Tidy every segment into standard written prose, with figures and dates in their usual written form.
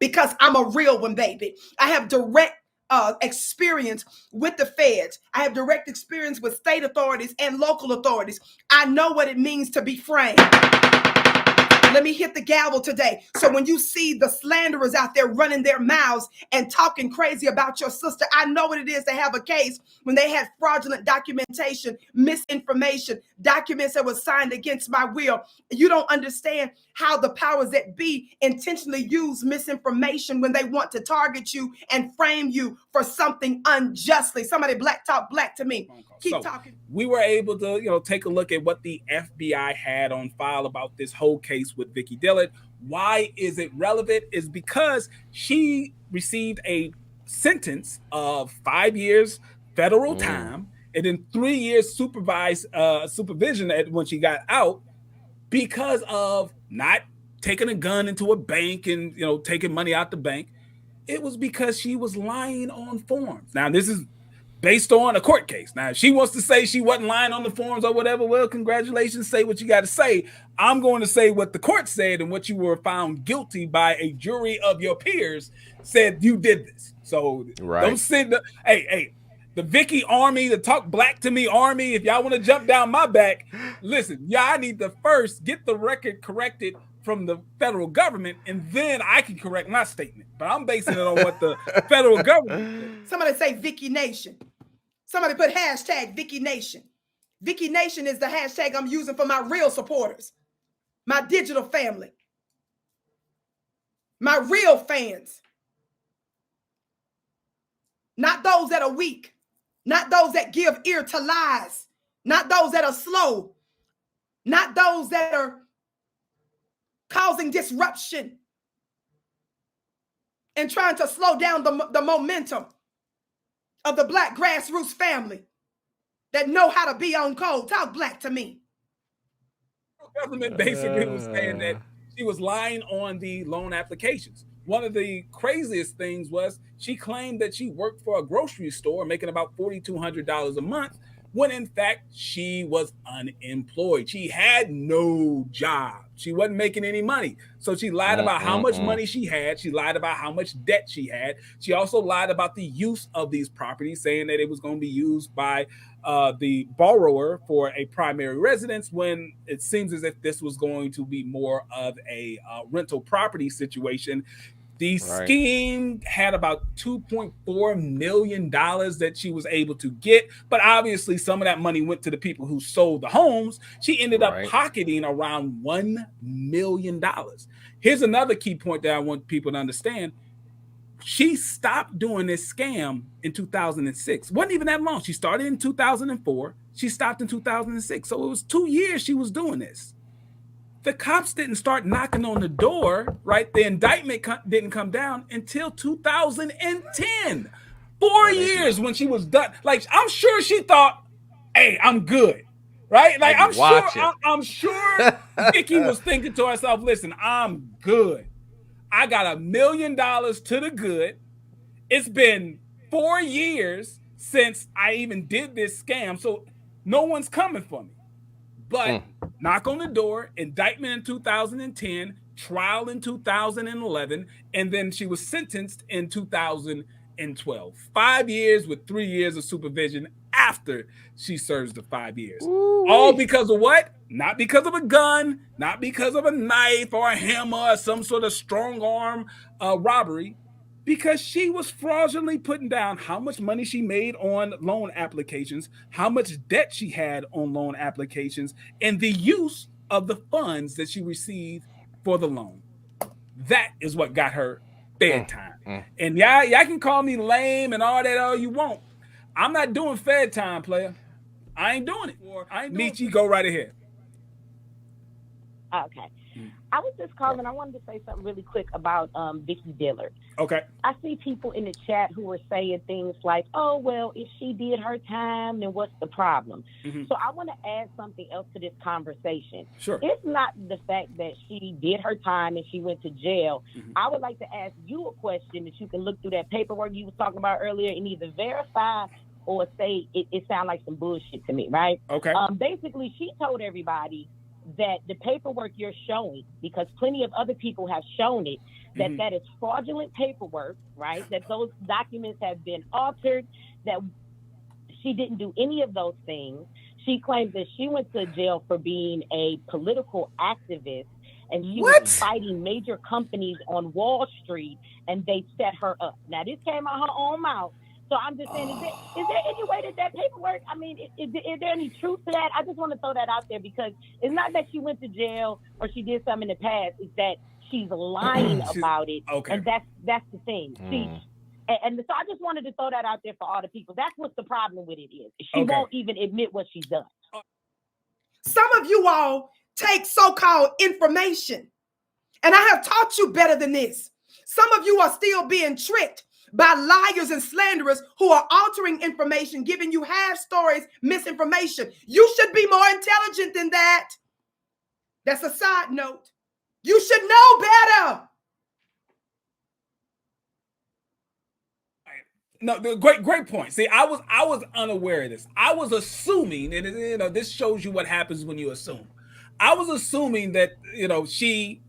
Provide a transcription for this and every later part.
because I'm a real one, baby. I have direct experience with the feds. I have direct experience with state authorities and local authorities. I know what it means to be framed. Let me hit the gavel today. So when you see the slanderers out there running their mouths and talking crazy about your sister, I know what it is to have a case when they had fraudulent documentation, misinformation, documents that were signed against my will. You don't understand how the powers that be intentionally use misinformation when they want to target you and frame you for something unjustly. Somebody black talk black to me. Keep talking. We were able to, take a look at what the FBI had on file about this whole case with Vicki Dillard. Why is it relevant? Is because she received a sentence of 5 years federal time and then 3 years supervision when she got out because of not taking a gun into a bank and taking money out the bank. It was because she was lying on forms. Now, this is based on a court case. Now, if she wants to say she wasn't lying on the forms or whatever, well, congratulations, say what you got to say. I'm going to say what the court said and what you were found guilty by a jury of your peers said you did this. So don't send the Vicki Army, the Talk Black to Me Army, if y'all want to jump down my back, listen, I need to first get the record corrected from the federal government, and then I can correct my statement. But I'm basing it on what the federal government said. Somebody say Vicki Nation. Somebody put hashtag Vicki Nation. Vicki Nation is the hashtag I'm using for my real supporters, my digital family, my real fans. Not those that are weak, not those that give ear to lies, not those that are slow, not those that are causing disruption and trying to slow down the momentum of the Black grassroots family that know how to be on code. Talk black to me. The government basically was saying that she was lying on the loan applications. One of the craziest things was she claimed that she worked for a grocery store making about $4,200 a month, when in fact she was unemployed. She had no job. She wasn't making any money. So she lied about how much money she had. She lied about how much debt she had. She also lied about the use of these properties, saying that it was going to be used by the borrower for a primary residence, when it seems as if this was going to be more of a rental property situation. The scheme had about $2.4 million that she was able to get, but obviously some of that money went to the people who sold the homes. She ended up pocketing around $1 million. Here's another key point that I want people to understand. She stopped doing this scam in 2006. Wasn't even that long. She started in 2004. She stopped in 2006. So it was 2 years she was doing this. The cops didn't start knocking on the door, right? The indictment didn't come down until 2010. 4 years when she was done. Like, I'm sure she thought, hey, I'm good, right? Like, I'm sure Vicki was thinking to herself, listen, I'm good. I got $1 million to the good. It's been 4 years since I even did this scam, so no one's coming for me. But knock on the door, indictment in 2010, trial in 2011, and then she was sentenced in 2012. 5 years with 3 years of supervision after she serves the 5 years. All because of what? Not because of a gun, not because of a knife or a hammer or some sort of strong arm robbery. Because she was fraudulently putting down how much money she made on loan applications, how much debt she had on loan applications, and the use of the funds that she received for the loan. That is what got her Fed time. And y'all can call me lame and all that all you want. I'm not doing Fed time, player. I ain't doing it. Michi, go right ahead. Okay. I was just calling. I wanted to say something really quick about Vicki Dillard. Okay. I see people in the chat who are saying things like, oh, well, if she did her time, then what's the problem? So I want to add something else to this conversation. Sure. It's not the fact that she did her time and she went to jail. I would like to ask you a question that you can look through that paperwork you was talking about earlier and either verify or say it sounds like some bullshit to me, right? Okay. Basically, she told everybody that the paperwork you're showing, because plenty of other people have shown it, that that is fraudulent paperwork, right? That those documents have been altered, that she didn't do any of those things. She claims that she went to jail for being a political activist, and she was fighting major companies on Wall Street, and they set her up. Now, this came out her own mouth. So I'm just saying, is there any way that paperwork, I mean, is there any truth to that? I just want to throw that out there, because it's not that she went to jail or she did something in the past. It's that she's lying about it. Okay. And that's the thing. And so I just wanted to throw that out there for all the people. That's what the problem with it is. She won't even admit what she's done. Some of you all take so-called information, and I have taught you better than this. Some of you are still being tricked by liars and slanderers who are altering information, giving you half stories, misinformation. You should be more intelligent than that. That's a side note. You should know better. No, great point. See, I was unaware of this. I was assuming, and this shows you what happens when you assume. I was assuming that she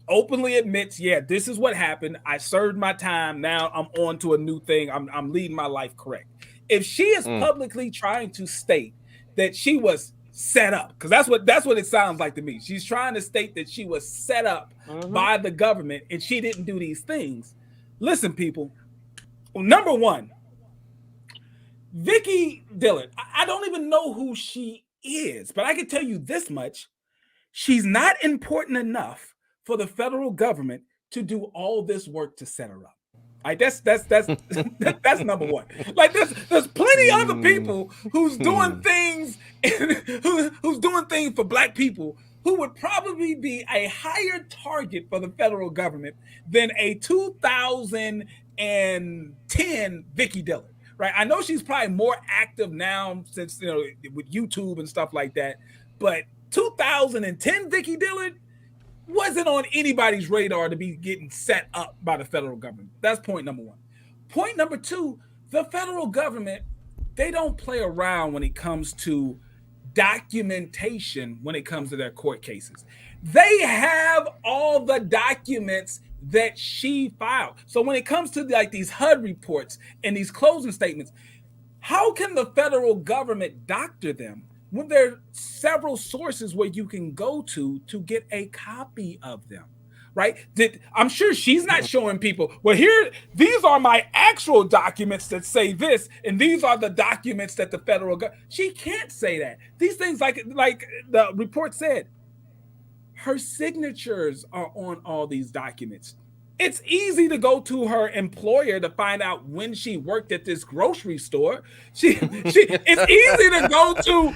openly admits, yeah, this is what happened. I served my time. Now I'm on to a new thing. I'm leading my life correct. If she is publicly trying to state that she was set up, because that's what it sounds like to me. She's trying to state that she was set up by the government and she didn't do these things. Listen, people. Number one, Vicki Dillard. I don't even know who she is, but I can tell you this much. She's not important enough for the federal government to do all this work to set her up. Like that's that's number one. Like there's plenty of other people who's doing things who's doing things for Black people who would probably be a higher target for the federal government than a 2010 Vicki Dillard. Right? I know she's probably more active now since with YouTube and stuff like that, but 2010 Vicki Dillard wasn't on anybody's radar to be getting set up by the federal government. That's point number one. Point number two, the federal government, they don't play around when it comes to documentation, when it comes to their court cases. They have all the documents that she filed. So when it comes to like these HUD reports and these closing statements, how can the federal government doctor them when there are several sources where you can go to get a copy of them, right? I'm sure she's not showing people, well, here, these are my actual documents that say this, and these are the documents that the federal government. She can't say that. These things, like the report said, her signatures are on all these documents. It's easy to go to her employer to find out when she worked at this grocery store. It's easy to go to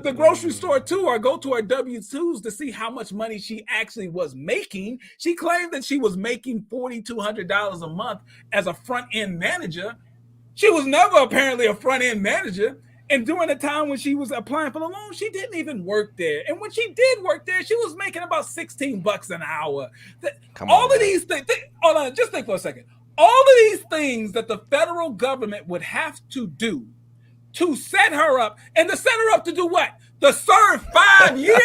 the grocery store too, or go to her W-2s to see how much money she actually was making. She claimed that she was making $4,200 a month as a front-end manager. She was never apparently a front-end manager. And during the time when she was applying for the loan, she didn't even work there. And when she did work there, she was making about $16 an hour. All of these things, hold on, just think for a second. All of these things that the federal government would have to do to set her up, and to set her up to do what? To serve 5 years?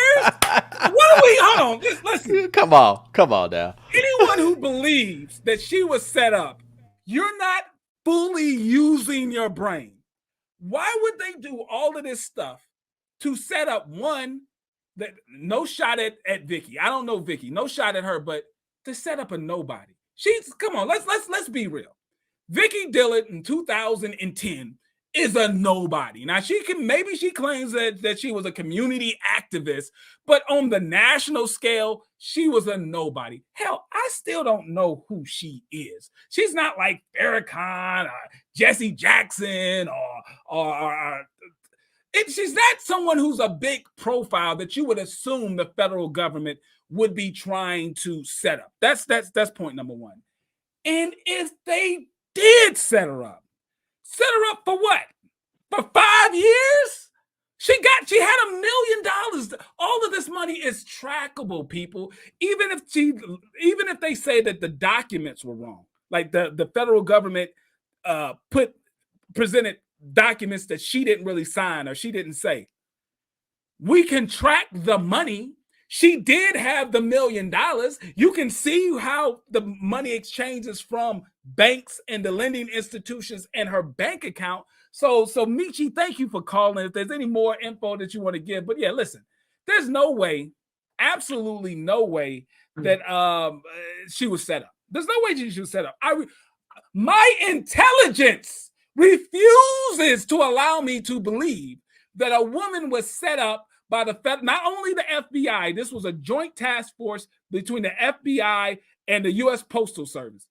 Hold on, just listen. Come on now. Anyone who believes that she was set up, you're not fully using your brain. Why would they do all of this stuff to set up one, that no shot at Vicki? I don't know Vicki, no shot at her, but to set up a nobody. Come on, let's be real. Vicki Dillard in 2010 is a nobody. Now maybe she claims that she was a community activist, but on the national scale, she was a nobody. Hell, I still don't know who she is. She's not like Farrakhan or Jesse Jackson or she's not someone who's a big profile that you would assume the federal government would be trying to set up. That's point number one. And if they did set her up for what? For 5 years? She had $1 million. All of this money is trackable, people. Even if they say that the documents were wrong, like the federal government presented documents that she didn't really sign or she didn't say, we can track the money. She did have the $1 million. You can see how the money exchanges from banks and the lending institutions and her bank account. So Michi, thank you for calling. If there's any more info that you want to give, but yeah, listen, there's no way, absolutely no way that she was set up. There's no way she was set up. My intelligence refuses to allow me to believe that a woman was set up by not only the FBI. This was a joint task force between the FBI and the U.S. Postal Service.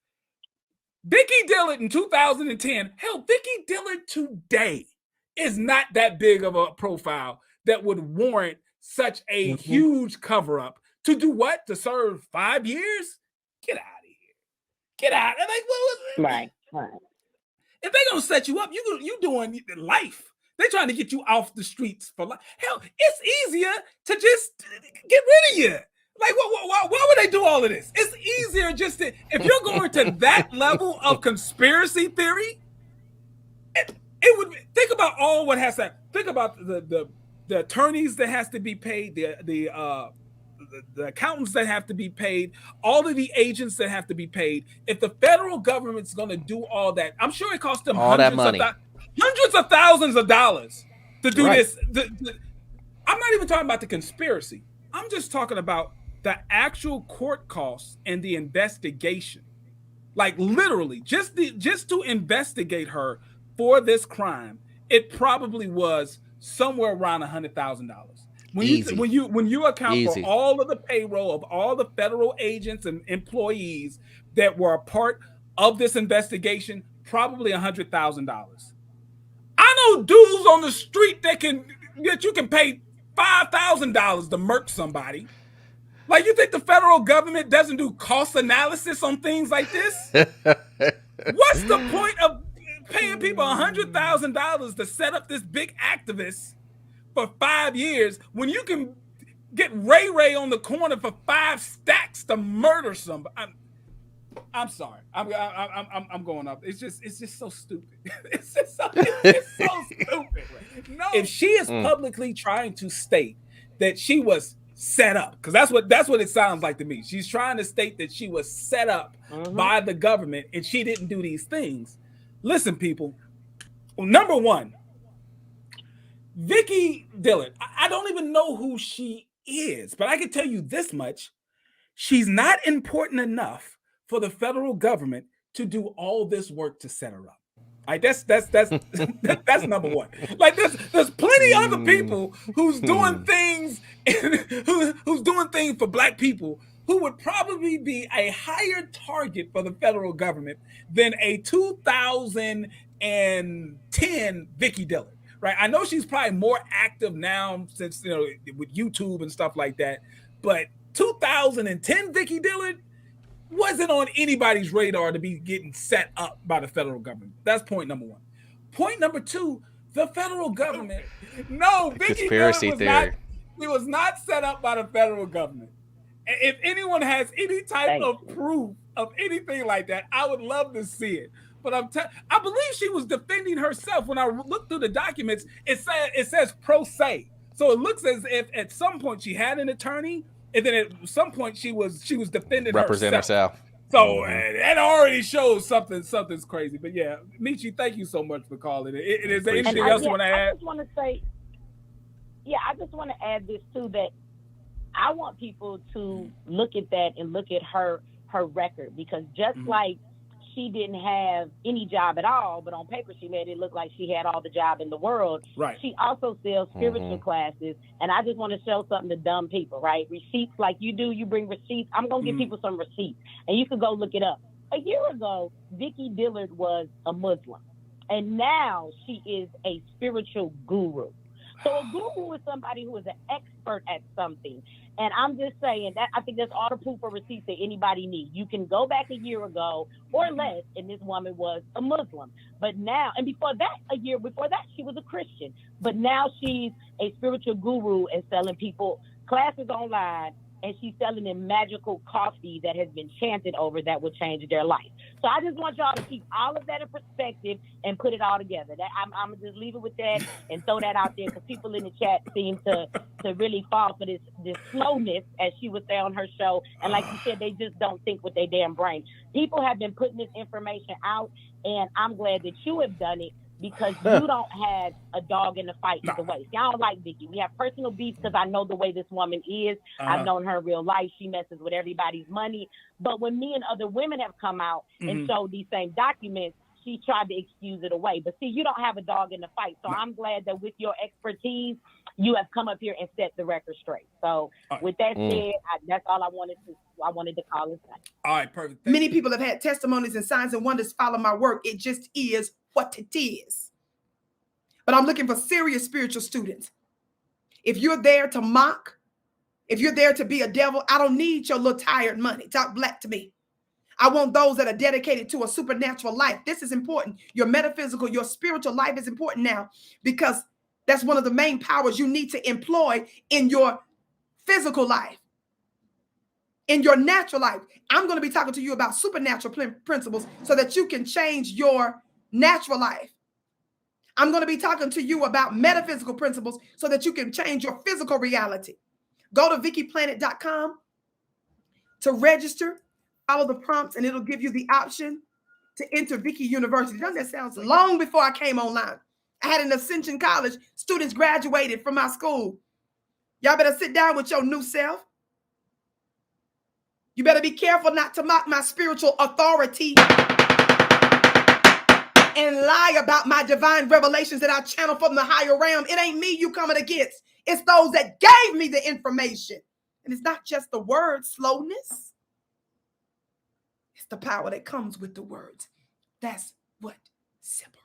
Vicki Dillard in 2010, hell, Vicki Dillard today is not that big of a profile that would warrant such a huge cover-up. To do what? To serve 5 years? Get out of here. Get out. And like, what was it? Right. If they're going to set you up, you doing life. They're trying to get you off the streets for life. Hell, it's easier to just get rid of you. Like, why would they do all of this? It's easier just to, if you're going to that level of conspiracy theory, it would, think about all what has to, think about the attorneys that has to be paid, the accountants that have to be paid, all of the agents that have to be paid. If the federal government's going to do all that, I'm sure it costs them all that money. Hundreds of thousands of dollars to do this. I'm not even talking about the conspiracy. I'm just talking about the actual court costs and the investigation. Like literally, just to investigate her for this crime, it probably was somewhere around $100,000. When you account for all of the payroll of all the federal agents and employees that were a part of this investigation, probably $100,000. I know dudes on the street that you can pay $5,000 to murk somebody. Like, you think the federal government doesn't do cost analysis on things like this? What's the point of paying people $100,000 to set up this big activist for 5 years when you can get Ray on the corner for 5 stacks to murder somebody? I'm sorry. I'm going up. It's just so stupid. It's so stupid. No. If she is publicly trying to state that she was set up, because that's what it sounds like to me. She's trying to state that she was set up by the government and she didn't do these things. Listen, people. Number one, Vicki Dillard. I don't even know who she is, but I can tell you this much: she's not important enough for the federal government to do all this work to set her up. Like that's number one. Like there's plenty of other people who's doing things who's doing things for Black people who would probably be a higher target for the federal government than a 2010 Vicki Dillard. Right? I know she's probably more active now since with YouTube and stuff like that, but 2010 Vicki Dillard wasn't on anybody's radar to be getting set up by the federal government. That's point number one. Point number two, the federal government. No, Vicki Dillard was not set up by the federal government. If anyone has any type of proof of anything like that, I would love to see it. But I believe she was defending herself. When I looked through the documents, it says pro se. So it looks as if at some point she had an attorney, and then at some point she was defending herself. So that already shows something's crazy. But yeah, Michi, thank you so much for calling it. Is there anything else you want to add? I just want to say, I just want to add this too, that I want people to look at that and look at her record, because just like she didn't have any job at all, but on paper she made it look like she had all the job in the world. Right. She also sells spiritual classes, and I just want to show something to dumb people, right? Receipts like you do, you bring receipts. I'm going to give people some receipts, and you can go look it up. A year ago, Vicki Dillard was a Muslim, and now she is a spiritual guru. So a guru is somebody who is an expert at something. And I'm just saying that I think that's all the proof or receipts that anybody needs. You can go back a year ago or less, and this woman was a Muslim. But now, and before that, a year before that, she was a Christian. But now she's a spiritual guru and selling people classes online, and she's selling them magical coffee that has been chanted over that will change their life. So I just want y'all to keep all of that in perspective and put it all together. That I'm gonna just leave it with that and throw that out there, because people in the chat seem to really fall for this slowness, as she would say on her show. And like you said, they just don't think with their damn brain. People have been putting this information out, and I'm glad that you have done it, because you don't have a dog in the fight either way. See, I don't like Vicki. We have personal beef because I know the way this woman is. I've known her in real life. She messes with everybody's money. But when me and other women have come out and showed these same documents, she tried to excuse it away. But see, you don't have a dog in the fight. So I'm glad that with your expertise, you have come up here and set the record straight. So with that said, that's all I wanted to call and say. All right, perfect. Many people have had testimonies and signs and wonders follow my work. It just is what it is. But I'm looking for serious spiritual students. If you're there to mock, if you're there to be a devil, I don't need your little tired money. Talk black to me. I want those that are dedicated to a supernatural life. This is important. Your metaphysical, your spiritual life is important now, because that's one of the main powers you need to employ in your physical life. In your natural life, I'm going to be talking to you about supernatural principles so that you can change your natural life. I'm going to be talking to you about metaphysical principles so that you can change your physical reality. Go to VickiPlanet.com to register, follow the prompts, and it'll give you the option to enter Vicki University. Doesn't that sound long before I came online? I had an Ascension College. Students graduated from my school. Y'all better sit down with your new self. You better be careful not to mock my spiritual authority and lie about my divine revelations that I channel from the higher realm. It ain't me you coming against. It's those that gave me the information. And it's not just the word slowness. It's the power that comes with the words. That's what separates.